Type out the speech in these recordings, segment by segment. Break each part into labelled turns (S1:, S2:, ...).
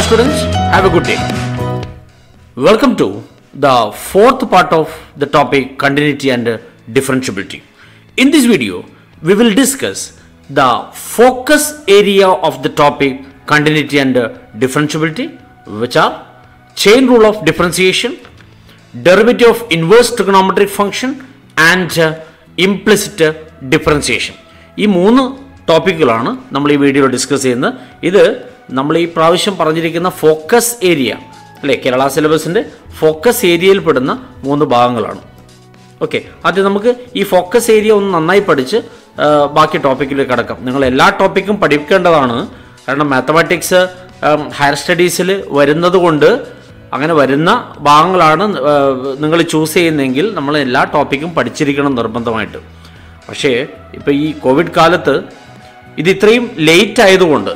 S1: Hi students, have a good day. Welcome to the fourth part of the topic continuity and differentiability. In this video, we will discuss the focus area of the topic continuity and differentiability, which are chain rule of differentiation, derivative of inverse trigonometric function and implicit differentiation. ഈ മൂന്ന് ടോപ്പിക്കുകളാണ് നമ്മൾ ഈ വീഡിയോയിൽ discuss ചെയ്യുന്നത്. ഇത് നമ്മൾ ഈ പ്രാവശ്യം പറഞ്ഞിരിക്കുന്ന ഫോക്കസ് ഏരിയ അല്ലേ, കേരള സിലബസിൻ്റെ ഫോക്കസ് ഏരിയയിൽ പെടുന്ന മൂന്ന് ഭാഗങ്ങളാണ്. ഓക്കെ, ആദ്യം നമുക്ക് ഈ ഫോക്കസ് ഏരിയ ഒന്ന് നന്നായി പഠിച്ച് ബാക്കി ടോപ്പിക്കിലേക്ക് കടക്കാം. നിങ്ങൾ എല്ലാ ടോപ്പിക്കും പഠിക്കേണ്ടതാണ്. കാരണം മാത്തമാറ്റിക്സ് ഹയർ സ്റ്റഡീസിൽ വരുന്നത് കൊണ്ട് അങ്ങനെ വരുന്ന ഭാഗങ്ങളാണ് നിങ്ങൾ ചൂസ് ചെയ്യുന്നതെങ്കിൽ നമ്മൾ എല്ലാ ടോപ്പിക്കും പഠിച്ചിരിക്കണം നിർബന്ധമായിട്ട്. പക്ഷേ ഇപ്പോൾ ഈ കോവിഡ് കാലത്ത് ഇത് ഇത്രയും ലേറ്റ് ആയതുകൊണ്ട്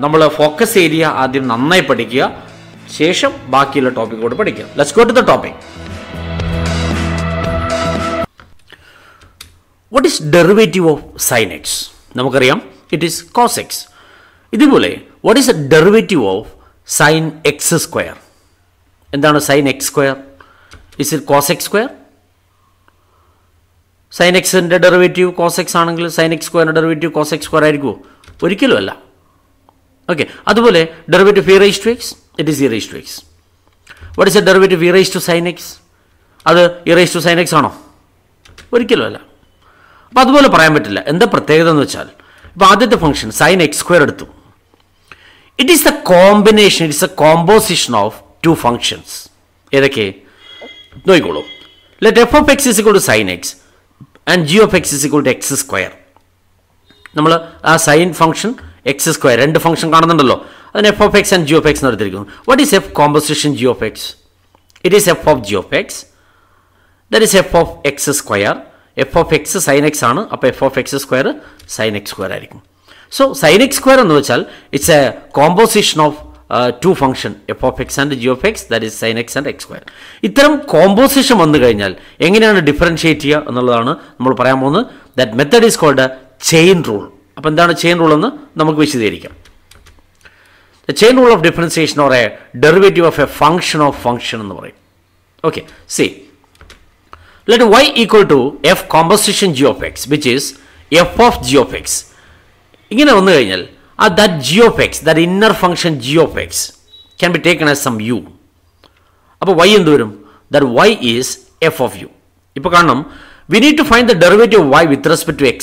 S1: നമ്മൾ ഫോക്കസ് ഏരിയ ആദ്യം നന്നായി പഠിക്കുക, ശേഷം ബാക്കിയുള്ള ടോപ്പിക്കോട് പഠിക്കുക. Let's go to the topic. What is derivative of sine x? നമുക്കറിയാം ഇറ്റ് ഈസ് കോസ് എക്സ്. ഇതുപോലെ what is a derivative of sine x square? എന്താണ് sine x square? Is it cos x square? Sine എക്സിൻ്റെ derivative cos x ആണെങ്കിൽ sine x സ്ക്വയറിൻ്റെ derivative cos x square ആയിരിക്കുമോ? ഒരിക്കലും അല്ല. Okay, അതുപോലെ derivative e raise to x, it is e raise to x. What is a derivative e raise to sine x? അത് e raise to sine x ആണോ? ഒരിക്കലും അല്ല. അപ്പോൾ അതുപോലെ പറയാൻ പറ്റില്ല. എന്താ പ്രത്യേകത എന്ന് വെച്ചാൽ, ഇപ്പോൾ ആദ്യത്തെ ഫംഗ്ഷൻ സൈൻ എക്സ് സ്ക്വയർ എടുത്തു. It is the combination, it is a composition of two functions. ഏതൊക്കെ നോക്കിക്കോളൂ. Let f of x is equal to sine x and g of x is equal to x square. നമ്മൾ ആ sine function x square രണ്ട് function കാണുന്നുണ്ടല്ലോ, അതിന് f of x and g of x എടുത്തിരിക്കുന്നു. What is f composition g of x? It is f of g of x, that is f of x square. F of x sine x ആണ്, അപ്പോൾ f of x square sine x square ആയിരിക്കും. So sine x square എന്ന് വെച്ചാൽ it's a composition of two function f of x and g of x, that is sine x and x square. ഇത്തരം composition വന്നു കഴിഞ്ഞാൽ എങ്ങനെയാണ് differentiate ചെയ്യുക എന്നുള്ളതാണ് നമ്മൾ പറയാൻ പോകുന്നത്. That method is called chain rule. അപ്പോൾ എന്താണ് ചെയിൻ റൂൾ എന്ന് നമുക്ക് വിശദീകരിക്കാം. The chain rule of differentiation or a derivative of a function of function എന്ന് പറയും. Okay, see let y equal to f composition g of x which is f of g of x. ഇങ്ങനെ വന്നു കഴിഞ്ഞാൽ that g of x, that inner function g of x can be taken as some u. അപ്പോൾ y എന്ത് വരും? that y is f of u. ഇപ്പോൾ കാണണം, we need to find the derivative of y with respect to x.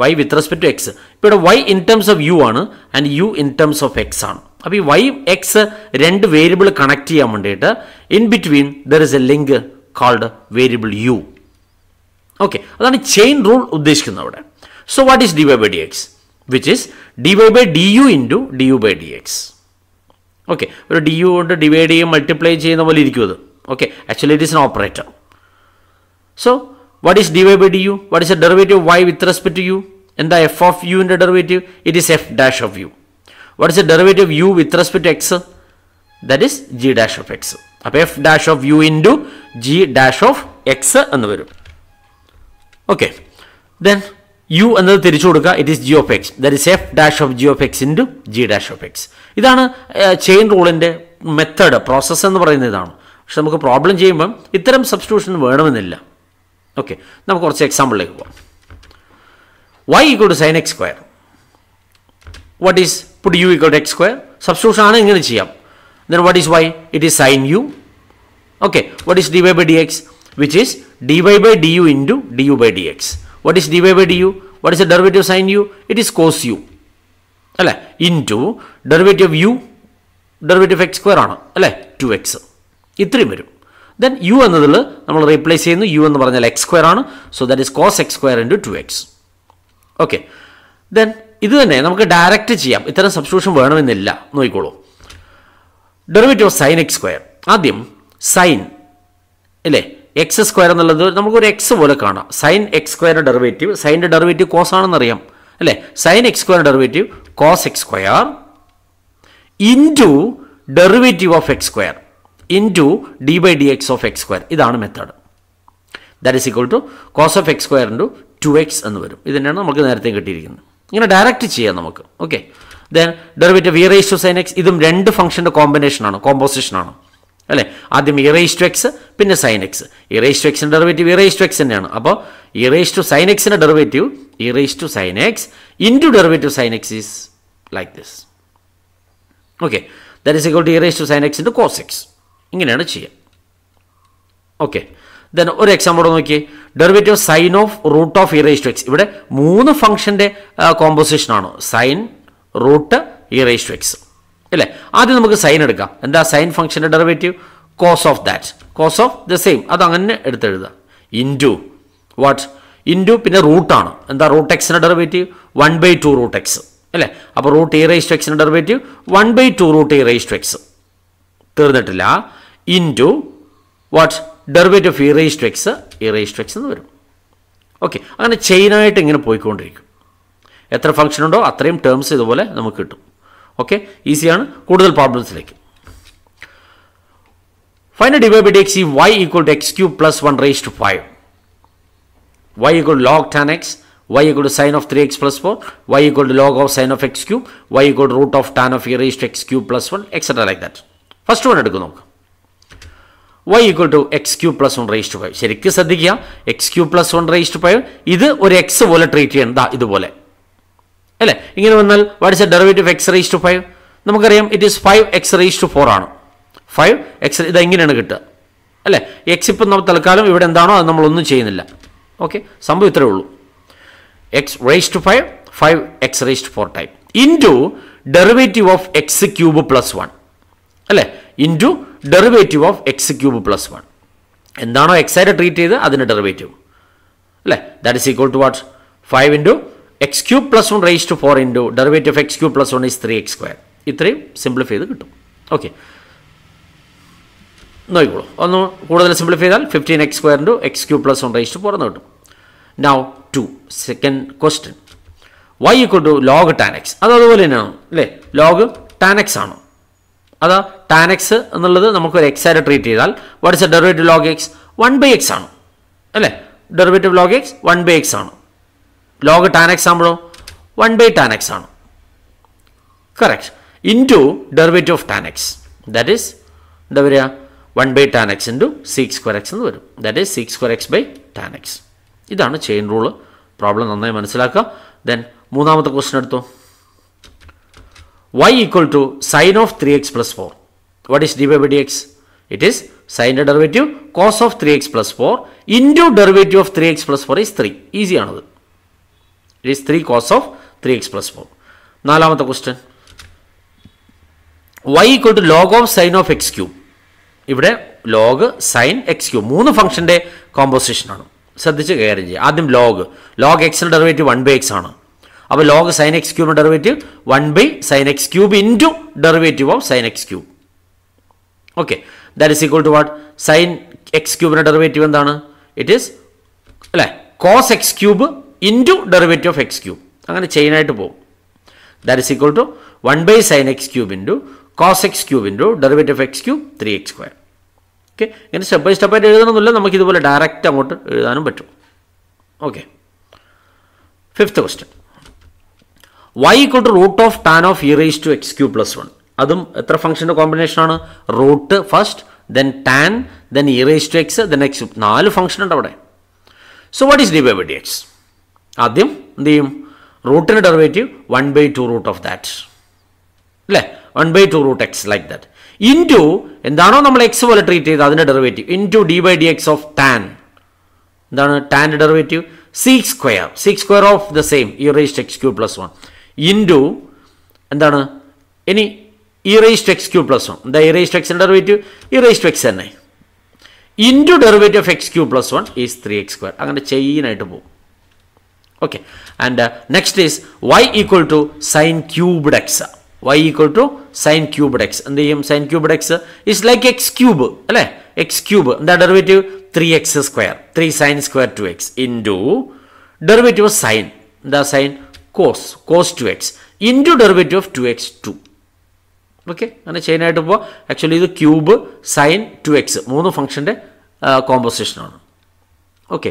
S1: y with respect to x. ഇപ്പോൾ y in terms of u ആണ് and u in terms of x ആണ്. അപ്പോൾ ഈ y x രണ്ട് variable connect ചെയ്യാൻ വേണ്ടിയിട്ട് in between there is a link called variable u. Okay, അതാണ് chain rule ഉദ്ദേശിക്കുന്നത് അവിടെ. So what is dy by dx? Which is dy by du into du by dx. Okay, ഒരു d u കൊണ്ട് divide ചെയ്യും multiply ചെയ്യുന്ന പോലെ ഇരിക്കും അത്. Okay, actually it is an operator. So what is dy by du? What is a derivative y with respect to u? എന്താ f of യുവിൻ്റെ derivative? It is f dash of u. What is a derivative u with respect to x? That is g dash of x. അപ്പോൾ f dash of u into G dash of X എന്ന് വരും. Okay, then you എന്നത് തിരിച്ചു കൊടുക്കുക. It is G of x, that is f dash of g of X into G dash of X. ഇതാണ് chain റൂളിൻ്റെ method, process എന്ന് പറയുന്നത് ഇതാണ്. പക്ഷെ നമുക്ക് പ്രോബ്ലം ചെയ്യുമ്പം ഇത്തരം സബ്സ്റ്റിറ്റ്യൂഷൻ വേണമെന്നില്ല. ഓക്കെ, നമുക്ക് കുറച്ച് എക്സാമ്പിളിലേക്ക് പോകാം. y equal to sine x square. What is put u equal to x square? Substitution ആണ്, ഇങ്ങനെ ചെയ്യാം. Then what is y? It is sine u. Okay, what is dy by dx? Which is dy by du into du by dx. What is dy by du? What is the derivative of sin u? It is cos u. അല്ലേ, into derivative of u, derivative of x square ആണ് അല്ലേ, 2x. ഇത്രയും വരും. Then you എന്നതിൽ നമ്മൾ replace ചെയ്യുന്നു. U എന്ന് പറഞ്ഞാൽ എക്സ് സ്ക്വയർ ആണ്. So that is cos x square into 2x. Okay, then ഇത് തന്നെ നമുക്ക് ഡയറക്റ്റ് ചെയ്യാം. ഇത്തരം സബ്സ്റ്റിറ്റ്യൂഷൻ വേണമെന്നില്ല. നോക്കിക്കോളൂ. Derivative of sine x square. ആദ്യം സൈൻ അല്ലേ, എക്സ് സ്ക്വയർ എന്നുള്ളത് നമുക്കൊരു എക്സ് പോലെ കാണാം. സൈൻ എക്സ് സ്ക്വയറിൻ്റെ ഡെറിവേറ്റീവ്, സൈൻ്റെ ഡെറിവേറ്റീവ് കോസ് ആണെന്നറിയാം അല്ലേ. Sine x square derivative cos x square into derivative of x square into d by d x of x square. ഇതാണ് method. That is equal to cos of x square into 2x എന്ന് വരും. ഇത് തന്നെയാണ് നമുക്ക് നേരത്തെ കിട്ടിയിരിക്കുന്നത്. ഇങ്ങനെ direct ചെയ്യാം നമുക്ക്. Okay, then derivative e raise to sine x, ഇതും രണ്ട് ഫംഗ്ഷൻ്റെ കോമ്പോസിഷനാണ് അല്ലേ. ആദ്യം ഇ റേസ് ടു എക്സ്, പിന്നെ sine x. E raise to എക്സിൻ്റെ derivative e raise to x തന്നെയാണ്. അപ്പോൾ ഇ റേസ് ടു സൈൻ എക്സിൻ്റെ derivative e raise to sine x into derivative sine x is like this. Okay, that is equal to e raise to sine x into cos x. ഇങ്ങനെയാണ് ചെയ്യുക. Okay, then ഒരു example നോക്കിയേ. Derivative sine of root of e raise to x. ഇവിടെ 3 ഫംഗ്ഷൻ്റെ കോമ്പോസിഷനാണ്, sine, root, e raise to x അല്ലേ. ആദ്യം നമുക്ക് സൈൻ എടുക്കാം. എന്താ സൈൻ ഫംഗ്ഷൻ്റെ derivative? Cos of that, cos of the same, അത് അങ്ങനെ എടുത്തെഴുതുക. Into what? ഇൻറ്റു പിന്നെ റൂട്ടാണ്. എന്താ റൂട്ട് എക്സിൻ്റെ ഡെറിവേറ്റീവ്? 1/2 റൂട്ട് എക്സ് അല്ലേ. അപ്പോൾ റൂട്ട് ഇ റേസ് ടു എക്സിൻ്റെ derivative 1/2 root e raise to x. തീർന്നിട്ടില്ല. Into what? Derivative of e raise to x, e raise to x എന്ന് വരും. ഓക്കെ, അങ്ങനെ ചെയിനായിട്ട് ഇങ്ങനെ പോയിക്കൊണ്ടിരിക്കും. എത്ര ഫംഗ്ഷൻ ഉണ്ടോ അത്രയും ടേംസ് ഇതുപോലെ നമുക്ക് കിട്ടും. ഓക്കെ, ഈസിയാണ്. കൂടുതൽ പ്രോബ്ലംസിലേക്ക്. ഫൈൻഡ് dy by dx ഈ y equal to x cube plus 1 raised to 5. y equal to log tan x, y equal to sin of 3x plus 4, y equal to log of sin of x cube, y equal to root of tan of e raised to x cube plus 1, etc. like that. First one എടുക്കും നമുക്ക്. y equal to x cube plus 1 raised to 5. ശരിക്കും ശ്രദ്ധിക്കുക, x cube plus 1 raised to 5 ഇത് ഒരു x പോലെ treat ചെയ്യണം. ഇതുപോലെ അല്ലേ. ഇങ്ങനെ വന്നാൽ what is a derivative x raise to 5? നമുക്കറിയാം it is 5x raise to 4 ആണ്. 5x ഇത് എങ്ങനെയാണ് കിട്ടുക അല്ലേ. എക്സ് ഇപ്പം നമ്മൾ തൽക്കാലം ഇവിടെ എന്താണോ അത് നമ്മളൊന്നും ചെയ്യുന്നില്ല. ഓക്കെ, സംഭവം ഇത്രയേ ഉള്ളൂ. X raise to 5, 5x raise to 4 type into derivative of x cube plus 1 അല്ലേ. Into derivative of x cube plus 1. എന്താണോ എക്സ് ആയിട്ട് ട്രീറ്റ് ചെയ്ത് അതിൻ്റെ ഡെറിവേറ്റീവ് അല്ലേ. That is equal to what? 5 into x cube plus 1 raised to 4 into derivative of x cube plus 1 is 3x square. ഇത്രയും simplify ചെയ്ത് കിട്ടും. Okay, നോക്കിക്കോളൂ. ഒന്ന് കൂടുതൽ സിംപ്ലിഫൈ ചെയ്താൽ 15x square into x cube plus 1 raised to 4 എന്ന് കിട്ടും. Now 2, second question. y equal to log tan x. അത് അതുപോലെ തന്നെയാണ് അല്ലേ. log tan x ആണ്. അത് tan x എന്നുള്ളത് നമുക്കൊരു x ആയിട്ട് ട്രീറ്റ് ചെയ്താൽ what is a derivative log x? 1/x ആണ് അല്ലേ. ഡെറിവേറ്റീവ് log x 1/x ആണ്. log tan x ആകുമ്പോഴോ 1/tan x ആണ്. Correct. Into derivative of tan x, that is എന്താ വരിക? 1/tan x into sec square x എന്ന് വരും. That is sec square x by tan x. ഇതാണ് chain rule. Problem നന്നായി മനസ്സിലാക്കുക. Then മൂന്നാമത്തെ question എടുത്തോ. y equal to sin of 3x plus 4. What is dy by dx? It is sin the derivative cos of 3x plus 4 into derivative of 3x plus 4 is 3. Easy ആണത്. It is 3 cos of 3x plus 4. നാലാമത്തെ question. y equal to log of sin of x cube. ഇവിടെ log sine x cube 3 ഫംഗ്ഷൻ്റെ കോമ്പോസിഷനാണ്. ശ്രദ്ധിച്ച് കൈകാര്യം ചെയ്യുക. ആദ്യം log എക്സിൻ്റെ derivative 1/x ആണ്. അപ്പോൾ ലോഗ് സൈൻ എക്സ് ക്യൂബിൻ്റെ derivative 1/sin x cube into derivative of sine x cube. Okay, that is equal to what? Sine x ക്യൂബിൻ്റെ ഡെറിവേറ്റീവ് എന്താണ്? ഇറ്റ് ഈസ് അല്ലേ cos x cube into derivative of x cube. അങ്ങനെ ചെയിനായിട്ട് പോകും. That is equal to 1/sin x cube into cos x cube into derivative of x cube 3x square. Okay, ഇങ്ങനെ step by സ്റ്റെപ്പായിട്ട് എഴുതണമെന്നില്ല, നമുക്കിതുപോലെ direct അങ്ങോട്ട് എഴുതാനും പറ്റും. Okay, fifth question. y equal to root of tan of e raised to x cube plus 1. അതും എത്ര ഫംഗ്ഷൻ്റെ കോമ്പിനേഷനാണ്? Root first, then tan, then e raise to x, then x. 4 function ഉണ്ട് അവിടെ. So what is dy by dx? ആദ്യം എന്ത് ചെയ്യും? റൂട്ടിൻ്റെ ഡെറിവേറ്റീവ് 1/2 റൂട്ട് ഓഫ് ദാറ്റ് അല്ലേ. 1/2 root x like that into എന്താണോ നമ്മൾ എക്സ് പോലെ ട്രീറ്റ് ചെയ്ത് അതിൻ്റെ derivative into dy by dx of tan. എന്താണ് ടാൻ്റെ derivative? sec square of the same e raise to x cube plus 1 into എന്താണ് ഇനി e raise to x cube plus 1. എന്താ ഇ റേസ് ടു എക്സിൻ്റെ derivative? E raise to x തന്നെ into derivative of x cube plus 1 is 3x square. അങ്ങനെ ചെയിനായിട്ട് പോകും. Okay, and next is y equal to sin cubed x. y equal to sin cubed x. എന്ത് ചെയ്യും? sin cubed x is like x cube അല്ലേ. X cube എന്താ derivative? 3x square, 3 sin square 2x into derivative of sine. എന്താ sine? cos 2x into derivative of 2x 2. Okay, അങ്ങനെ ചെയിനായിട്ട് പോവാം. Actually ഇത് cube sine 2x 3 ഫംഗ്ഷൻ്റെ കോമ്പോസിഷനാണ്. Okay,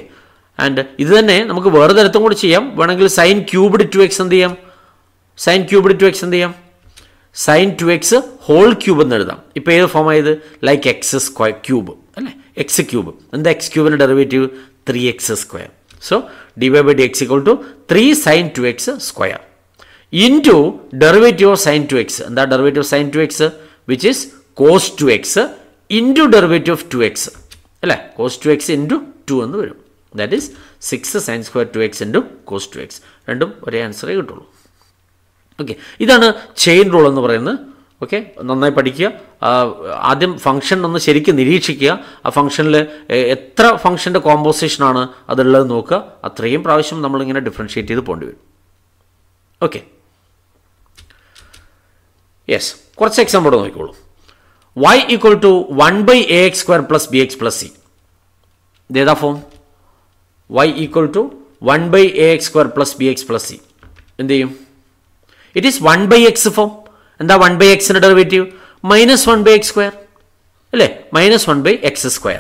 S1: and ഇത് തന്നെ നമുക്ക് വേറെ തരത്തും കൂടി ചെയ്യാം. വേണമെങ്കിൽ സൈൻ ക്യൂബ്ഡ് 2x എന്ത് ചെയ്യാം? സൈൻ ക്യൂബ് ടു എക്സ് എന്ത് ചെയ്യാം? സൈൻ 2x ഹോൾ ക്യൂബ് എന്ന് എഴുതാം. ഇപ്പോൾ ഏത് ഫോം ആയത്? ലൈക്ക് എക്സ് സ്ക്വയർ ക്യൂബ് അല്ലേ, എക്സ് ക്യൂബ്. എന്താ എക്സ് ക്യൂബിൻ്റെ derivative? 3x square. So d y by d x equal to 3 sine 2x square into derivative of sine 2x. എന്താ derivative of sine 2x? Which is cos 2x into derivative of 2x അല്ലേ, cos 2x into 2 എന്ന് വരും. That is 6 sine square 2x into cos 2x. രണ്ടും ഒരേ ആൻസറേ കിട്ടുള്ളൂ. Okay, ഇതാണ് chain rule എന്ന് പറയുന്നത്. ഓക്കെ, നന്നായി പഠിക്കുക. ആദ്യം ഫംഗ്ഷൻ ഒന്ന് ശരിക്കും നിരീക്ഷിക്കുക. ആ ഫംഗ്ഷനിൽ എത്ര ഫംഗ്ഷൻ്റെ കോമ്പോസിഷനാണ് അതുള്ളത് നോക്കുക. അത്രയും പ്രാവശ്യം നമ്മളിങ്ങനെ ഡിഫറൻഷ്യേറ്റ് ചെയ്ത് പോകേണ്ടി വരും. ഓക്കെ, യെസ്, കുറച്ച് എക്സാമ്പിൾ നോക്കിക്കോളൂ. y equal to 1/ax² plus bx plus c. ഇതേതാ form? y equal to 1/ax² plus bx plus c. എന്ത് ചെയ്യും? It is 1/x form. എന്താ 1/xൻ്റെ ഡെറിവേറ്റീവ്? -1/x² അല്ലേ, -1/x²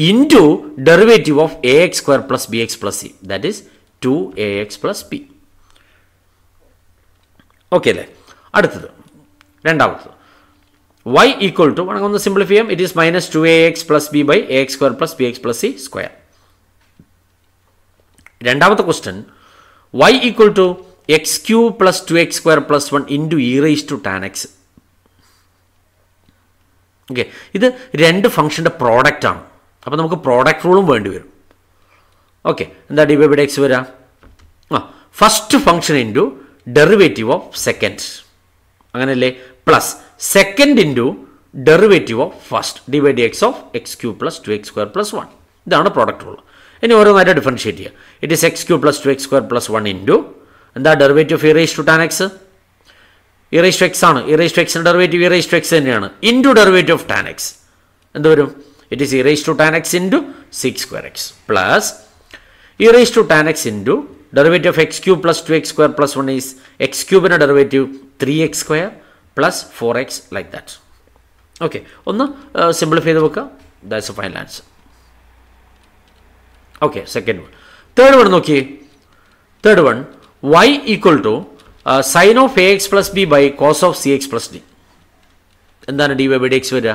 S1: into derivative of ax² plus bx plus c. That is 2ax plus b. Okay അല്ലേ? അടുത്തത് രണ്ടാമത്തത് y equal to, ഒന്ന് simplify ചെയ്യാം. It is -2ax plus b by ax² plus bx plus c square. രണ്ടാമത്തെ question y equal to x³ plus 2x² plus 1 into e raise to tan x. Okay, ഇത് രണ്ട് ഫംഗ്ഷൻ്റെ product ആണ്. അപ്പോൾ നമുക്ക് product റൂളും വേണ്ടി വരും. ഓക്കെ, എന്താ ഡി ബൈ എക്സ് വരാം? First function into derivative of second, അങ്ങനെയല്ലേ, plus second into derivative of first d by d x of x³ plus 2x² plus 1. ഇതാണ് പ്രോഡക്റ്റ് റൂൾ. ഇനി ഓരോന്നായിട്ട് ഡിഫറൻഷ്യേറ്റ് ചെയ്യുക. It is x³ plus 2x² plus 1 into എന്താ derivative of e raise to tan x? E raise to x ആണ്. E raise to എക്സിൻ്റെ derivative e raise to x തന്നെയാണ്. Into derivative of tan x എന്ത് വരും? It is e raise to tan x into sec² plus e raise to tan x into derivative of x³ plus 2x² plus 1 is x³ derivative 3x² plus 4x like that. Okay, ഒന്ന് simplify ചെയ്ത് വെക്കുക. That's a final answer. Okay, second one. Third one നോക്കിയേ. Third one y equal to sine of ax plus b by cos of cx plus d. എന്താണ് D y by d x വരിക?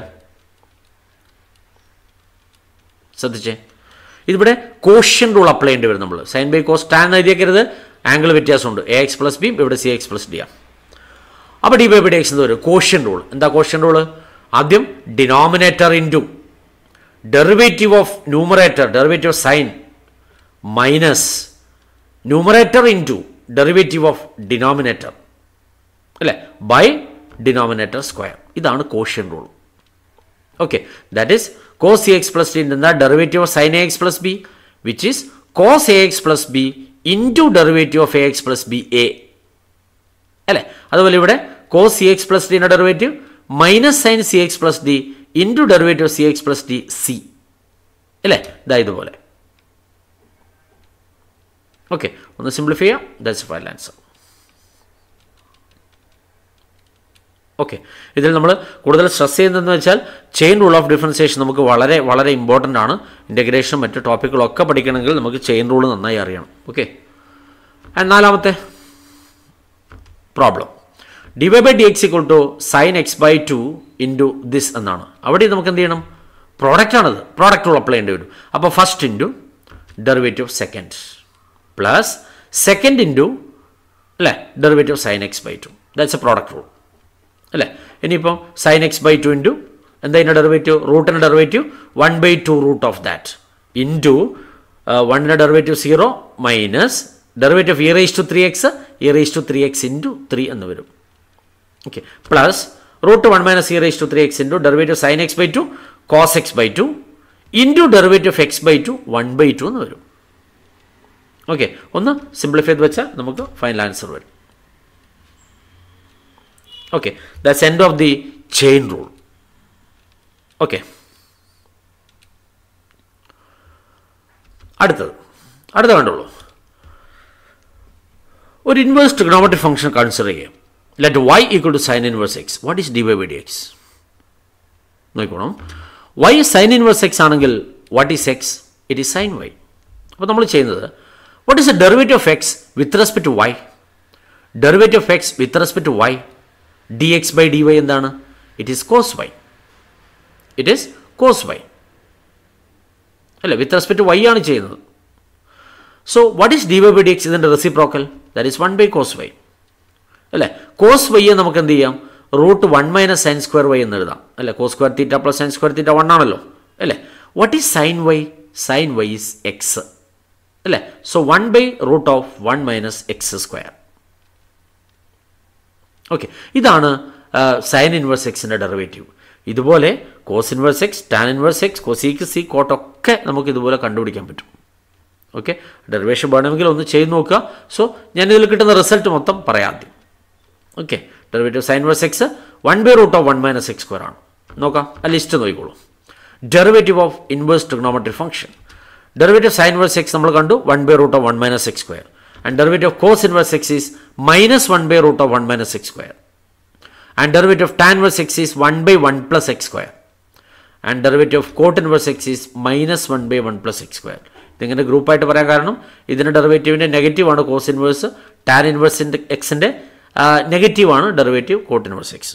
S1: ശ്രദ്ധിച്ചേ, ഇതിവിടെ quotient rule apply ചെയ്യേണ്ടി വരും. നമ്മൾ sine by cos tan എഴുതിയേക്കരുത്, angle വ്യത്യാസമുണ്ട്. ax പ്ലസ് b, ഇവിടെ cx പ്ലസ് d ആണ്. അപ്പോൾ d by by d x എന്ന് വരും കോഷ്യൻ റൂൾ. എന്താ കോഷ്യൻ റൂള്? ആദ്യം denominator into derivative of numerator, derivative of sine, minus numerator into derivative of denominator അല്ലേ, ബൈ ഡിനോമിനേറ്റർ സ്ക്വയർ. ഇതാണ് quotient rule. Okay, that is cos cx plus d എന്താ derivative of sine ax plus b which is cos ax plus b into derivative of ax plus b a അല്ലേ. അതുപോലെ ഇവിടെ cos cx plus ഡിയുടെ derivative minus sine cx plus d into derivative cx plus d c അല്ലേ. ഇതാ ഇതുപോലെ. Okay, ഒന്ന് simplify ചെയ്യാം. That's final answer. Okay, ഇതിൽ നമ്മൾ കൂടുതൽ സ്ട്രെസ് ചെയ്യുന്നതെന്ന് വെച്ചാൽ ചെയിൻ റൂൾ ഓഫ് ഡിഫറൻസിയേഷൻ നമുക്ക് വളരെ വളരെ ഇമ്പോർട്ടൻ്റ് ആണ്. ഇൻ്റഗ്രേഷനും മറ്റ് ടോപ്പിക്കുകളൊക്കെ പഠിക്കണമെങ്കിൽ നമുക്ക് ചെയിൻ റൂൾ നന്നായി അറിയണം. ഓക്കെ, നാലാമത്തെ problem d y by d x equal to sine x by 2 into this എന്നാണ്. അവിടെ നമുക്ക് എന്ത് ചെയ്യണം? പ്രോഡക്റ്റ് ആണത്, പ്രോഡക്റ്റ് റൂൾ അപ്ലൈ ചെയ്യേണ്ടി വരും. അപ്പോൾ first into derivative of second plus second into അല്ലേ derivative of sine x by 2. That's a product rule അല്ലേ. ഇനിയിപ്പം സൈൻ എക്സ് ബൈ 2 ഇൻറ്റു എന്താ ഇതിൻ്റെ ഡെറിവേറ്റീവ്? റൂട്ടിൻ്റെ derivative 1/2 root of that into 1ൻ്റെ derivative 0 minus derivative of e raise to 3x, e raise to 3x into 3 എന്ന് വരും. Okay, plus root 1 minus e raise to 3x into derivative sine x by 2 cos x by 2 into derivative of x by 2 1/2 എന്ന് വരും. Okay, ഒന്ന് simplify ചെയ്ത് വെച്ചാൽ നമുക്ക് final answer വരും. Okay, that's end of the chain rule. Okay, അടുത്തത് വേണ്ടുള്ളൂ. ഒരു ഇൻവേഴ്സ് ട്രിഗണോമെട്രിക് ഫംഗ്ഷൻ കൺസിഡർ ചെയ്യാം. Let y equal to sine inverse x. What is d y by d x? നോക്കണം. y സൈൻ ഇൻവേഴ്സ് എക്സ് ആണെങ്കിൽ what is x? It is sine y. അപ്പോൾ നമ്മൾ ചെയ്യുന്നത് what is the derivative of x with respect to y? Derivative of x with respect to Y dx by dy എന്താണ്? It is cos y. It is cos y അല്ലേ? With respect to y ആണ് ചെയ്യുന്നത്. So what is dy by dx? ഇതിൻ്റെ reciprocal, that is 1 by cos y അല്ലേ? Cos വൈയെ നമുക്ക് എന്ത് ചെയ്യാം? Root 1 minus sine square y എന്ന് എഴുതാം അല്ലേ? Cos square theta plus sine square theta 1 ആണല്ലോ അല്ലേ? What is sine y? Sine y is x അല്ലേ? So 1 by root of 1 minus x square. Okay, ഇതാണ് സൈൻ ഇൻവേഴ്സ് എക്സിൻ്റെ ഡെറിവേറ്റീവ്. ഇതുപോലെ cos inverse x, tan inverse x, cosec സി, കോട്ടൊക്കെ നമുക്ക് ഇതുപോലെ കണ്ടുപിടിക്കാൻ പറ്റും. ഓക്കെ, ഡെറിവേഷൻ വേണമെങ്കിൽ ഒന്ന് ചെയ്ത് നോക്കുക. സോ ഞാനിതിൽ കിട്ടുന്ന റിസൾട്ട് മൊത്തം പറയാം ആദ്യം. Okay, derivative sine inverse x 1 by root of 1 minus x square ആണ്. നോക്കാം, ആ ലിസ്റ്റ് നോക്കിക്കോളൂ. Derivative of inverse trigonometric function, derivative sine inverse x നമ്മൾ കണ്ടു 1 by root of 1 minus x square. And derivative of cos inverse x is minus 1 by root of 1 minus x square. And derivative of tan inverse x is 1 by 1 plus x square. And derivative of cot inverse x is minus 1 by 1 plus x square. ഇതിങ്ങനെ ഗ്രൂപ്പായിട്ട് പറയാൻ കാരണം ഇതിൻ്റെ ഡെറിവേറ്റീവിൻ്റെ നെഗറ്റീവാണ് cos inverse, tan ഇൻവേഴ്സിൻ്റെ എക്സിൻ്റെ നെഗറ്റീവാണ് derivative cot inverse X.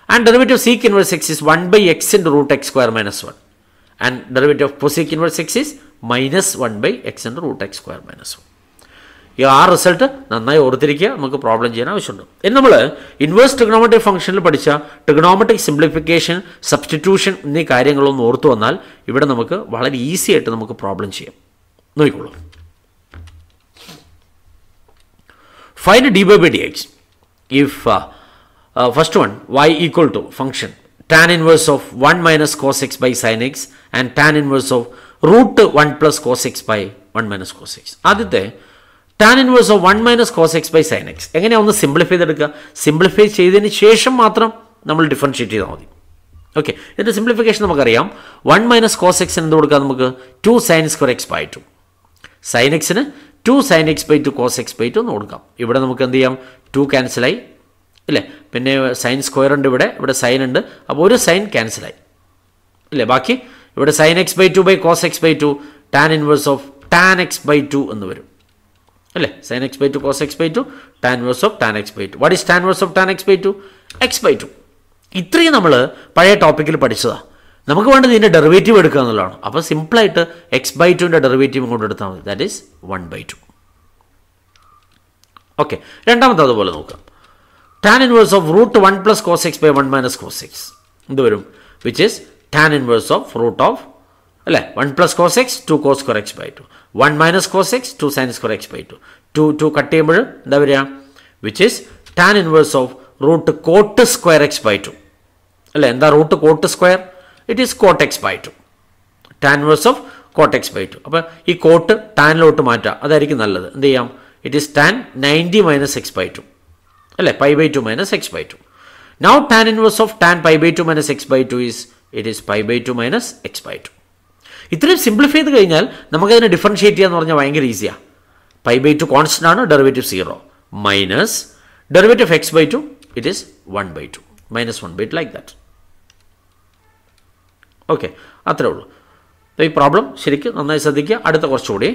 S1: And derivative sec inverse X is 1 by x into root x square minus 1. And derivative of cosec inverse x is minus 1 by x into root x square minus 1. ഈ ആ result നന്നായി ഓർത്തിരിക്കുക, നമുക്ക് problem ചെയ്യാൻ ആവശ്യമുണ്ട്. ഇനി നമ്മൾ inverse trigonometric ഫംഗ്ഷനിൽ പഠിച്ച ട്രിഗണോമെട്രിക് സിംപ്ലിഫിക്കേഷൻ, സബ്സ്റ്റിറ്റ്യൂഷൻ എന്നീ കാര്യങ്ങളൊന്നും ഓർത്തു വന്നാൽ ഇവിടെ നമുക്ക് വളരെ ഈസി ആയിട്ട് നമുക്ക് പ്രോബ്ലം ചെയ്യാം. നോക്കിക്കോളൂ. Find dy by dx if first one y equal to function tan inverse of 1 minus cos x by sin x and tan inverse of root 1 plus cos x by 1 minus cos x. ആദ്യത്തെ tan inverse of 1 minus cos x by sin x എങ്ങനെയാണ് ഒന്ന് simplify ചെയ്തെടുക്കുക? Simplify ചെയ്തതിന് ശേഷം മാത്രം നമ്മൾ differentiate ചെയ്താൽ മതി. ഓക്കെ, ഇതിൻ്റെ സിംപ്ലിഫിക്കേഷൻ നമുക്കറിയാം. 1 മൈനസ് കോസ് എക്സിന് എന്ത് കൊടുക്കാം? നമുക്ക് 2 sine square x by 2. Sine എക്സിന് 2 sine x by 2 cos x by 2 എന്ന് കൊടുക്കാം. ഇവിടെ നമുക്ക് എന്ത് ചെയ്യാം? 2 ക്യാൻസലായി ഇല്ലേ? പിന്നെ സൈൻ സ്ക്വയർ ഉണ്ട്, ഇവിടെ സൈൻ ഉണ്ട്, അപ്പോൾ ഒരു സൈൻ ക്യാൻസലായി ഇല്ലേ? ബാക്കി ഇവിടെ sine x by 2 by cos x by 2 tan inverse of tan x by 2 എന്ന് വരും അല്ലേ? Sine x by 2 cos x by 2 tan inverse of tan x by 2. What is tan inverse of tan x by 2? X by 2. ഇത്രയും നമ്മൾ പഴയ ടോപ്പിക്കിൽ പഠിച്ചതാണ്. നമുക്ക് വേണ്ടത് ഇതിൻ്റെ ഡെറിവേറ്റീവ് എടുക്കുക എന്നുള്ളതാണ്. അപ്പോൾ സിമ്പിളായിട്ട് എക്സ് ബൈ 2ൻ്റെ ഡെറിവേറ്റീവ് കൊണ്ട് എടുത്താൽ മതി. That is 1 by 2. ഓക്കെ, രണ്ടാമത്തെ അതുപോലെ നോക്കാം. Tan inverse of root 1 plus cos x by 1 minus cos x എന്ത് വരും? Which is tan inverse of root of അല്ലേ 1 plus cos x 2 cos square x by 2 1 minus cos x 2 sine square x by 2 cut ചെയ്യുമ്പോൾ എന്താ വരിക? Which is tan inverse of root cot square x by 2 അല്ലേ? എന്താ root cot square? It is coat x by 2. Tan inverse of cot x by 2. അപ്പോൾ ഈ coat ടാനിലോട്ട് മാറ്റാം, അതായിരിക്കും നല്ലത്. എന്ത് ചെയ്യാം? It is tan 90 minus x by 2 അല്ലേ? Pi by 2 minus x by 2. Now tan inverse of tan pi by 2 minus x by 2 is it is pi by 2 minus x by 2. ഇത്രയും simplify ചെയ്ത് കഴിഞ്ഞാൽ നമുക്കതിനെ ഡിഫറൻഷ്യേറ്റ് ചെയ്യാന്ന് പറഞ്ഞാൽ ഭയങ്കര ഈസിയാണ്. Pi by 2 constant ആണ്, derivative 0 minus derivative of x by 2 it is 1 by 2 minus 1 by 2 like that. Okay, അത്രേ ഉള്ളൂ. ഈ പ്രോബ്ലം ശരിക്കും നന്നായി ശ്രദ്ധിക്കുക. അടുത്ത കുറച്ചുകൂടി.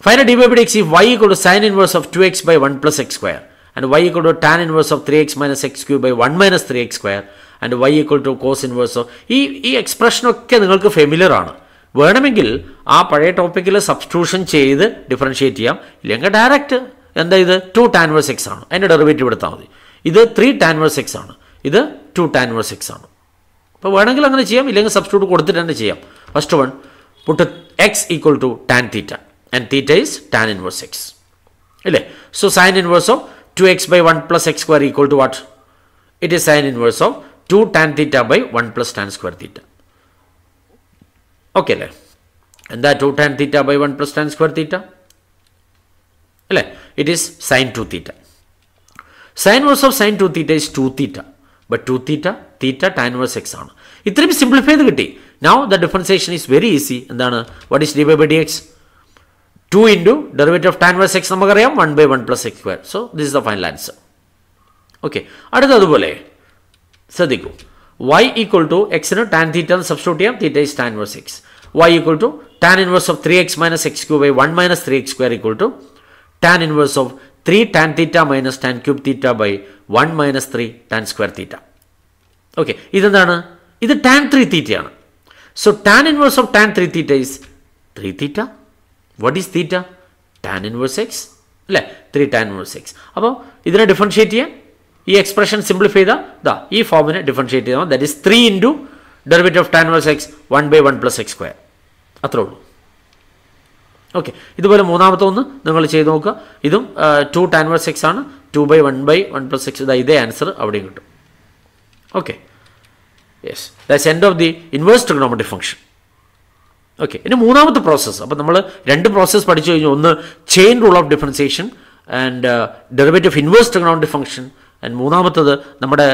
S1: Find dy by dx if y equal to sin inverse of 2x by 1 plus x square and y equal to tan inverse of 3x minus x cube by 1 minus 3x square and y equal to cos inverse of ഈ എക്സ്പ്രഷനൊക്കെ നിങ്ങൾക്ക് familiar ആണ്. വേണമെങ്കിൽ ആ പഴയ ടോപ്പിക്കിൽ substitution ചെയ്ത് differentiate ചെയ്യാം. ഇല്ലെങ്കിൽ ഡയറക്റ്റ് എന്താ ഇത് 2 tan inverse x ആണ്, അതിൻ്റെ ഡെറിവേറ്റീവ് എടുത്താൽ മതി. ഇത് 3 tan inverse x ആണ്, ഇത് 2 tan inverse x ആണ്. അപ്പോൾ വേണമെങ്കിൽ അങ്ങനെ ചെയ്യാം, ഇല്ലെങ്കിൽ സബ്സ്റ്റിറ്റ്യൂട്ട് കൊടുത്തിട്ട് തന്നെ ചെയ്യാം. First one put x equal to tan theta and theta is tan inverse x അല്ലേ? So sine inverse of 2x by 1 plus x square equal to what? It is sin inverse of 2 tan theta by 1 plus tan square theta. Okay, അല്ലേ? എന്താ 2 tan theta by 1 plus tan square theta അല്ലേ? It is sin 2 theta. Sin inverse of sin 2 theta is 2 theta. But 2 theta, theta tan inverse x ആണ്. ഇത്രയും simplify ചെയ്ത് കിട്ടി. Now the differentiation is very easy. എന്താണ്? What is dy by dx? 2 into derivative of tan inverse x നമുക്കറിയാം 1 by 1 plus x square. So this is the final answer. Okay. അടുത്ത അതുപോലെ ശ്രദ്ധിക്കൂ. y equal to x ന് tan theta substitute ചെയ്യാം. theta is tan inverse x. y equal to tan inverse of 3x minus x cube by 1 minus 3x square equal to tan inverse of 3 tan theta minus tan cube theta by 1 minus 3 tan square theta. Okay, ഇതെന്താണ്? ഇത് tan 3 theta ആണ്. So tan inverse of tan 3 theta is 3 theta. What is theta? Tan inverse x. അല്ലേ? 3 tan inverse x. അപ്പോൾ ഇതിനെ differentiate ചെയ്യാൻ ഈ expression simplify ചെയ്താൽ ഈ ഫോമിനെ ഡിഫറൻഷിയേറ്റ് ചെയ്താൽ that is 3 into derivative of tan inverse x 1 by 1 plus x square. അത്രേ ഉള്ളൂ. ഓക്കെ, ഇതുപോലെ മൂന്നാമത്തെ ഒന്ന് നിങ്ങൾ ചെയ്ത് നോക്കുക. ഇതും 2 tan inverse x ആണ്. 2 by 1 by 1 plus x. ഇതേ ആൻസർ അവിടെയും കിട്ടും. Okay, yes, that's end of the inverse trigonometric function. Okay, ഇനി മൂന്നാമത്തെ പ്രോസസ്സ്. അപ്പോൾ നമ്മൾ രണ്ട് പ്രോസസ്സ് പഠിച്ചു കഴിഞ്ഞു. ഒന്ന് chain rule of differentiation and derivative of inverse trigonometric function. And മൂന്നാമത്തത് നമ്മുടെ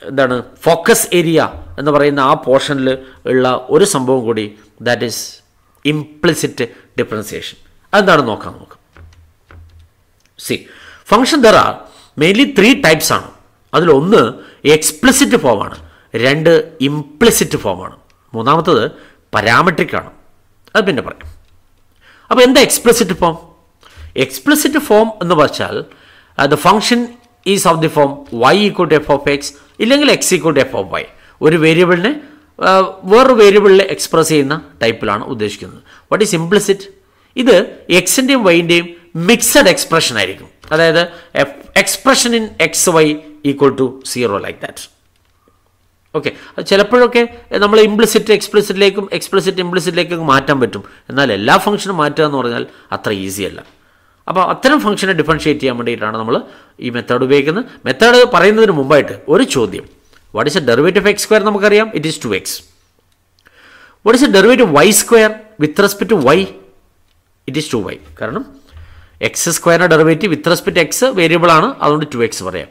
S1: എന്താണ് ഫോക്കസ് ഏരിയ എന്ന് പറയുന്ന ആ പോർഷനിൽ ഉള്ള ഒരു സംഭവം കൂടി, ദാറ്റ് ഈസ് ഇംപ്ലിസിറ്റ് ഡിഫറൻസിയേഷൻ. അതെന്താണെന്ന് നോക്കാം നമുക്ക്. C function there are mainly 3 types ആണ്. അതിലൊന്ന് എക്സ്പ്ലിസിറ്റ് ഫോമാണ്, രണ്ട് ഇംപ്ലിസിറ്റ് ഫോമാണ്, മൂന്നാമത്തത് പാരാമെട്രിക് ആണ്. അത് പിന്നെ പറയാം. അപ്പോൾ എന്താ എക്സ്പ്ലിസിറ്റ് ഫോം? എക്സ്പ്ലിസിറ്റ് ഫോം എന്ന് വെച്ചാൽ the function is of the form y equal to f of x, ഇല്ലെങ്കിൽ x equal to f of y. ഒരു വേരിയബിളിനെ വേറൊരു വേരിയബിളിൽ എക്സ്പ്രസ് ചെയ്യുന്ന ടൈപ്പിലാണ് ഉദ്ദേശിക്കുന്നത്. What is implicit? ഇത് എക്സിൻ്റെയും വൈൻ്റെയും മിക്സഡ് എക്സ്പ്രഷൻ ആയിരിക്കും. അതായത് expression in x y equal to 0 like that. Okay, ചിലപ്പോഴൊക്കെ നമ്മൾ ഇംപ്ലിസിറ്റ് എക്സ്പ്ലിസിറ്റിലേക്കും എക്സ്പ്ലിസിറ്റ് ഇംപ്ലിസിറ്റിലേക്കും മാറ്റാൻ പറ്റും. എന്നാൽ എല്ലാ ഫംഗ്ഷനും മാറ്റുക എന്ന് പറഞ്ഞാൽ അത്ര ഈസി അല്ല. അപ്പോൾ അത്തരം ഫംഗ്ഷനെ ഡിഫറൻഷിയേറ്റ് ചെയ്യാൻ വേണ്ടിയിട്ടാണ് നമ്മൾ ഈ മെത്തേഡ് ഉപയോഗിക്കുന്നത്. മെത്തേഡ് പറയുന്നതിന് മുമ്പായിട്ട് ഒരു ചോദ്യം. What is a derivative of x square? നമുക്കറിയാം, it is 2x. What is a derivative y square with respect to y? It is 2y. കാരണം എക്സ് സ്ക്വയറിൻ്റെ derivative with respect x variable ആണ്, അതുകൊണ്ട് 2x പറയാം.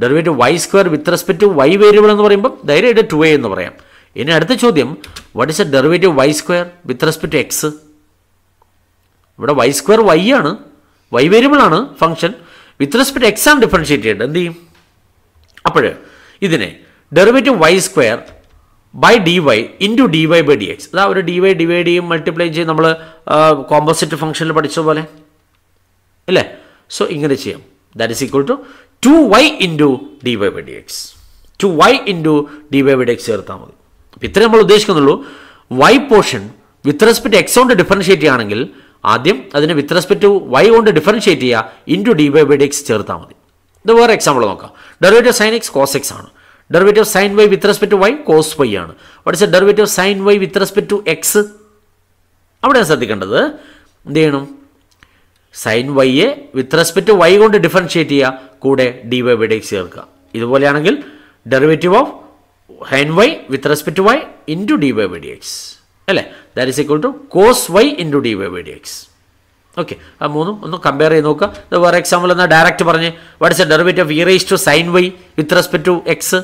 S1: Derivative y square with respect to y variable എന്ന് പറയുമ്പോൾ ധൈര്യമായിട്ട് 2a എന്ന് പറയാം. ഇനി അടുത്ത ചോദ്യം, what is a derivative y square with respect to x? ഇവിടെ വൈ സ്ക്വയർ വൈ ആണ്, വൈ വേരിയബിൾ ആണ് ഫംഗ്ഷൻ. വിത്ത് റെസ്പെക്ട് എക്സ് ആണ് ഡിഫറൻഷിയേറ്റ് ചെയ്യേണ്ടത്. എന്ത് ചെയ്യും? അപ്പോൾ ഇതിനെ derivative y square by d y into d y by d x. അതാ ഒരു ഡി വൈ ഡിവൈഡ് ചെയ്യും മൾട്ടിപ്ലൈ ചെയ്യും, നമ്മൾ കോമ്പോസിറ്റ് ഫംഗ്ഷനിൽ പഠിച്ച പോലെ അല്ലേ? സോ ഇങ്ങനെ ചെയ്യാം. That is equal to 2y into d y by d x. 2y into d y by d x ചേർത്താൽ മതി. അപ്പോൾ ഇത്രയും നമ്മൾ ഉദ്ദേശിക്കുന്നുള്ളൂ. Y portion with respect x കൊണ്ട് ഡിഫറൻഷിയേറ്റ് ചെയ്യുകയാണെങ്കിൽ ആദ്യം അതിനെ വിത്ത് റെസ്പെക്ട് ടു വൈ കൊണ്ട് ഡിഫറൻഷിയേറ്റ് ചെയ്യുക, into d y by d x ചേർത്താൽ മതി. ഇത് വേറെ എക്സാമ്പിൾ നോക്കാം. Derivative sine x cos x ആണ്. Derivative sine y with respect to Y cos y ആണ്. What is a derivative sine y with respect to x? അവിടെയാണ് ശ്രദ്ധിക്കേണ്ടത്. എന്ത് ചെയ്യണം? സൈൻ വൈയെ വിത്ത് റെസ്പെക്ട് ടു വൈ കൊണ്ട് ഡിഫറൻഷിയേറ്റ് ചെയ്യുക, കൂടെ d y by d x ചേർക്കുക. ഇതുപോലെയാണെങ്കിൽ derivative of sine y with respect to y into d y by d x അല്ലേ? That is equal to cos y into d y by d x. Okay, ആ മൂന്നും ഒന്ന് compare ചെയ്ത് നോക്കുക. ഇത് വേറെ എക്സാമ്പിൾ എന്നാൽ ഡയറക്റ്റ് പറഞ്ഞ് what is a derivative of e raise to sine y with respect to x?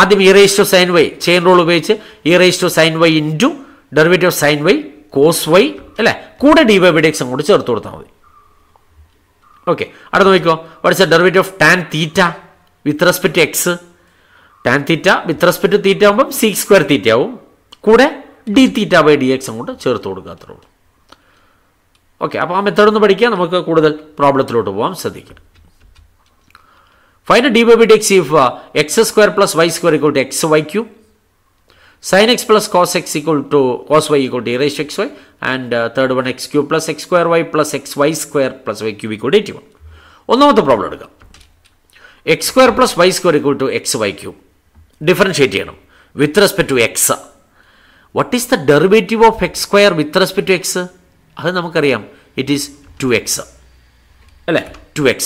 S1: ആദ്യം e raise to sine y chain rule ഉപയോഗിച്ച് e raise to sine y into derivative of sine y cos y അല്ലേ? കൂടെ d y by d x അങ്ങോട്ട് ചേർത്ത് കൊടുത്താൽ മതി. Okay, അടുത്ത് നോക്കിക്കോ. What is a derivative of tan theta with respect to x? Tan theta with respect to തീറ്റ ആകുമ്പോൾ sec square theta ആവും, കൂടെ d theta by d x അങ്ങോട്ട് ചേർത്ത് കൊടുക്കുക. അത്രേ ഉള്ളൂ. ഓക്കെ, അപ്പോൾ ആ മെത്തേഡ് ഒന്ന് പഠിക്കുക. നമുക്ക് കൂടുതൽ പ്രോബ്ലത്തിലോട്ട് പോകാം. ശ്രദ്ധിക്കുക. Find d by by d x if x square plus y square equal to x y cube, sin x plus cos x equal to cos y equal to e raised to xy, and third one x cube plus x square y plus xy square plus y cube equal to 81. ഒന്നാമത്തെ problem എടുക്കാം. X square plus y square equal to x y cube differentiate ചെയ്യണം with respect to x. What is the derivative of x square with respect to x? അത് നമുക്കറിയാം, it is 2x അല്ലേ? 2x.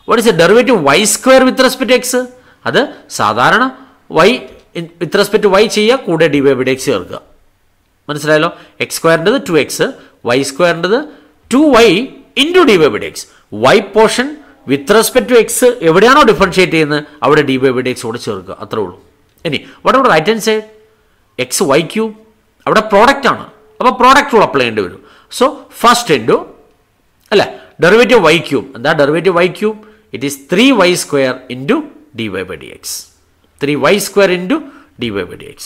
S1: What is the derivative y square with respect to x? അത് സാധാരണ y with respect to y ചെയ്യുക, കൂടെ d y by d x ചേർക്കുക. മനസ്സിലായല്ലോ? X സ്ക്വയറിൻ്റെത് 2x, വൈ സ്ക്വയറിൻ്റെത് 2y into d y by d x. Y portion with respect to x എവിടെയാണോ differentiate ചെയ്യുന്നത് അവിടെ d y by d x കൂടെ ചേർക്കുക. അത്രേ ഉള്ളൂ. ഇനി whatever right hand side x y cube, അവിടെ പ്രോഡക്റ്റ് ആണ്, അപ്പോൾ പ്രോഡക്റ്റ് റൂൾ അപ്ലൈ ചെയ്യേണ്ടി വരും. സോ ഫസ്റ്റ് ഇൻറ്റു അല്ല ഡെറിവേറ്റീവ് വൈ ക്യൂബ്. എന്താ derivative y cube? It is 3y square into d y by d x. 3y square into dy by dx.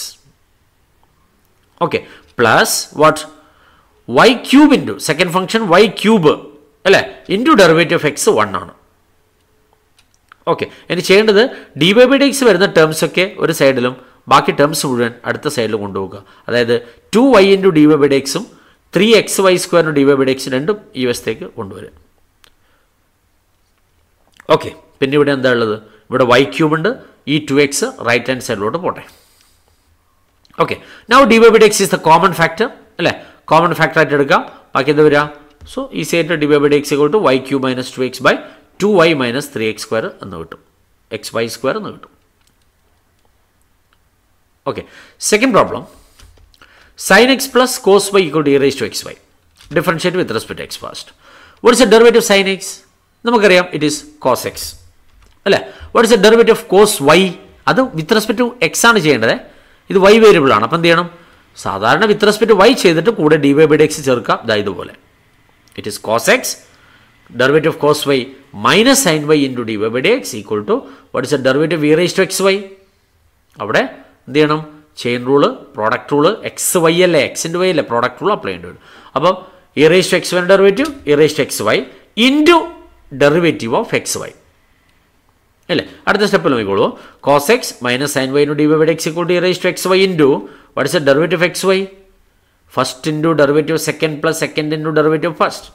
S1: Okay, plus what? Y cube into second function y cube അല്ലേ, into derivative of x 1 ആണ്. Okay, ഇനി ചെയ്യേണ്ടത് d y by d x വരുന്ന ടേംസൊക്കെ ഒരു സൈഡിലും ബാക്കി terms മുഴുവൻ അടുത്ത സൈഡിൽ കൊണ്ടുപോകുക. അതായത് 2y into d y by d എക്സും 3xy² d y by d x രണ്ടും ഈ വശത്തേക്ക് കൊണ്ടുവരിക. ഓക്കെ, പിന്നെ ഇവിടെ എന്താ ഉള്ളത്? ഇവിടെ y³ ഉണ്ട്. ഈ 2x റൈറ്റ് ഹാൻഡ് സൈഡിലോട്ട് പോട്ടെ. Okay, now d y by d x is the common factor അല്ലേ, കോമൺ ഫാക്ടർ ആയിട്ട് എടുക്കാം. ബാക്കി എന്താ വരിക? സോ ഈസി ആയിട്ട് d y by d x equal to y³ minus 2x by 2y minus 3x² എന്ന് കിട്ടും, xy² എന്ന് കിട്ടും. ഓക്കെ, second problem, sin x plus cos y equal to e raised to xy. Differentiate with respect to x first. What is the derivative of sin x? നമുക്കറിയാം, it is cos x അല്ലേ. What is the derivative of cos y? അത് വിത്ത് respect to x ആണ് ചെയ്യേണ്ടത്. ഇത് y variable ആണ്. അപ്പം എന്ത് ചെയ്യണം? സാധാരണ വിത്ത് റെസ്പെക്ട് ടു y ചെയ്തിട്ട് കൂടെ d y by d x ചേർക്കാം. ഇതുപോലെ it is cos x, derivative of cos y minus sin y into dy by dx equal to what is the derivative of e raised to xy. അവിടെ എന്ത് ചെയ്യണം? Chain rule, product rule, x y അല്ലേ, എക്സിൻ്റെ Y അല്ലേ, product rule apply ചെയ്യേണ്ടി വരും. അപ്പം e raise to x y derivative e raise to x y into derivative of x y അല്ലേ. അടുത്ത സ്റ്റെപ്പിൽ നോക്കിക്കോളൂ. Cos x minus sine y into d y by x equal to e raise to x y into what is the derivative of x y? First into derivative second plus second into derivative first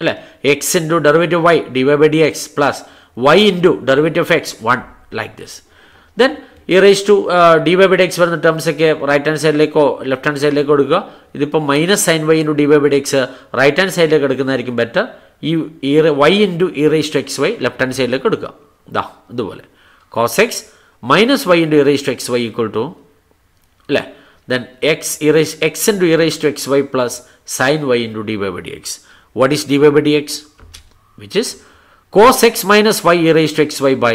S1: അല്ലേ. X into derivative y d y by d x plus y into derivative of x 1 like this. Then e raise to d y by d x വരുന്ന ടേംസൊക്കെ right hand സൈഡിലേക്കോ left hand സൈഡിലേക്കോ എടുക്കുക. ഇതിപ്പോൾ minus sine y into d y by d x right hand സൈഡിലേക്ക് എടുക്കുന്നതായിരിക്കും better. ഈ y into e raise to x y left hand സൈഡിലേക്ക് എടുക്കുക. ഇതുപോലെ cos x minus y into e raise to x y equal to അല്ലേ. Then x into e raise to x y plus sine y into d y by d x. What is dy by dx? Which is cos x minus y e raised to xy by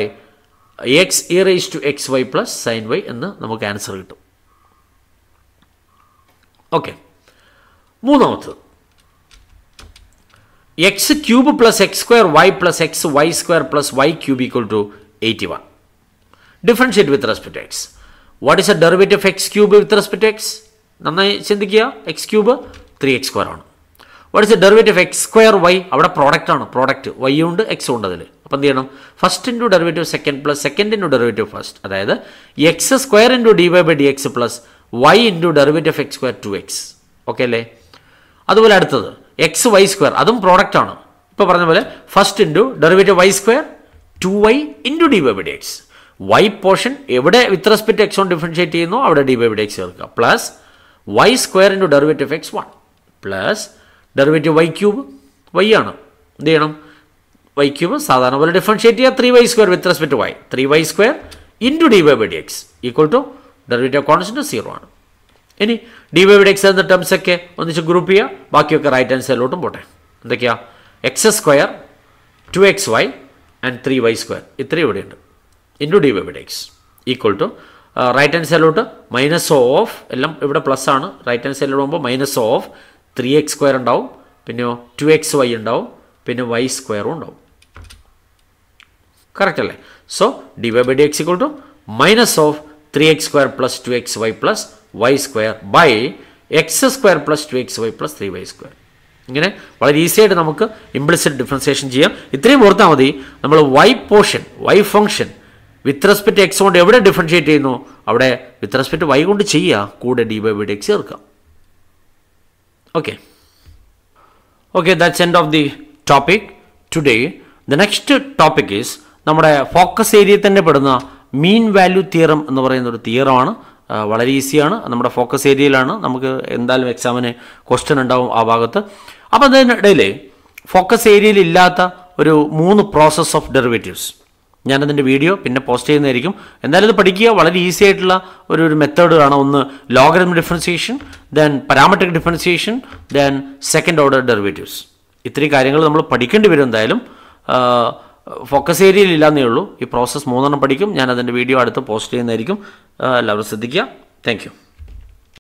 S1: x e raised to xy plus sin y എന്ന് നമുക്ക് answer കിട്ടും. Okay, മൂന്നാമത് x cube plus x square y plus x y square plus y cube equal to 81. Differentiate with respect to x. What is a derivative of x cube with respect to x? നന്നായി ചിന്തിക്കുക. X cube 3x² ആണ്. What is the derivative of x square y? അവിടെ product ആണ്, product y ഉണ്ട് x ഉണ്ട് അതിൽ. അപ്പം എന്ത് ചെയ്യണം? First into derivative second plus second into derivative first, അതായത് x square into d y by d x plus y into derivative of x square 2x. Okay അല്ലേ. അതുപോലെ അടുത്തത് എക്സ് വൈ സ്ക്വയർ, അതും പ്രോഡക്റ്റ് ആണ്. ഇപ്പോൾ പറഞ്ഞ പോലെ first into derivative y square 2y into d y by d x. Y portion എവിടെ with respect to x കൊണ്ട് ഡിഫറൻഷിയേറ്റ് ചെയ്യുന്നു അവിടെ d y by d x ചേർക്കുക plus y square into derivative of x 1 plus derivative y cube Y ആണ്. എന്ത് ചെയ്യണം? Y cube സാധാരണ പോലെ ഡിഫറൻഷിയേറ്റ് ചെയ്യുക 3y² with respect to y. 3y² into d y by d x equal to derivative constant 0 ആണ്. ഇനി d y by d x എന്ന ടേംസൊക്കെ ഒന്നിച്ച് ഗ്രൂപ്പ് ചെയ്യുക. ബാക്കിയൊക്കെ റൈറ്റ് ഹാൻഡ് സൈഡിലോട്ടും പോട്ടെ. എന്തൊക്കെയാ? X square 2xy and 3y², ഇത്രയും ഇവിടെയുണ്ട്, into d y by d x equal to right hand സൈഡിലോട്ട് മൈനസ് ഓഫ്, എല്ലാം ഇവിടെ പ്ലസ് ആണ്, റൈറ്റ് ഹാൻഡ് സൈഡിലോട്ട് പോകുമ്പോൾ മൈനസ് ഓഫ് 3x² ഉണ്ടാവും, പിന്നെ 2xy ഉണ്ടാവും, പിന്നെ y² ഉണ്ടാവും. കറക്റ്റ് അല്ലേ? So d y by d x equal to minus of 3x² plus 2xy plus y² by x² plus 2xy plus 3y². ഇങ്ങനെ വളരെ ഈസി ആയിട്ട് നമുക്ക് ഇംപ്ലിസിറ്റ് ഡിഫറൻസിയേഷൻ ചെയ്യാം. ഇത്രയും ഓർത്താൽ മതി. നമ്മൾ y portion, y function with respect x കൊണ്ട് എവിടെ ഡിഫറൻഷിയേറ്റ് ചെയ്യുന്നു അവിടെ വിത്ത് റെസ്പെക്ട് y കൊണ്ട് ചെയ്യുക, കൂടെ d y by d x ചേർക്കാം. Okay, that's end of the topic today. The next topic is നമ്മുടെ ഫോക്കസ് ഏരിയയിൽ തന്നെ പെടുന്ന മീൻ വാല്യൂ തിയറം എന്ന് പറയുന്ന ഒരു തിയറമാണ്. വളരെ ഈസിയാണ്. നമ്മുടെ ഫോക്കസ് ഏരിയയിലാണ്. നമുക്ക് എന്തായാലും എക്സാമിന് ക്വസ്റ്റ്യൻ ഉണ്ടാവും ആ ഭാഗത്ത്. അപ്പോൾ അതിനിടയിൽ ഫോക്കസ് ഏരിയയിൽ ഇല്ലാത്ത ഒരു 3 പ്രോസസ് ഓഫ് ഡെറിവേറ്റീവ്സ് ഞാനതിൻ്റെ വീഡിയോ പിന്നെ പോസ്റ്റ് ചെയ്യുന്നതായിരിക്കും. എന്തായാലും ഇത് പഠിക്കുക. വളരെ ഈസി ആയിട്ടുള്ള ഒരു മെത്തേഡ് ആണ്. ഒന്ന് logarithm differentiation, then parametric differentiation, then second order derivatives. ഇത്രയും കാര്യങ്ങൾ നമ്മൾ പഠിക്കേണ്ടി വരും. എന്തായാലും ഫോക്കസ് ഏരിയയിൽ ഇല്ലാന്നേ ഉള്ളൂ. ഈ പ്രോസസ്സ് 3 പഠിക്കും. ഞാൻ അതിൻ്റെ വീഡിയോ അടുത്ത് പോസ്റ്റ് ചെയ്യുന്നതായിരിക്കും. എല്ലാവരും ശ്രദ്ധിക്കുക. Thank you.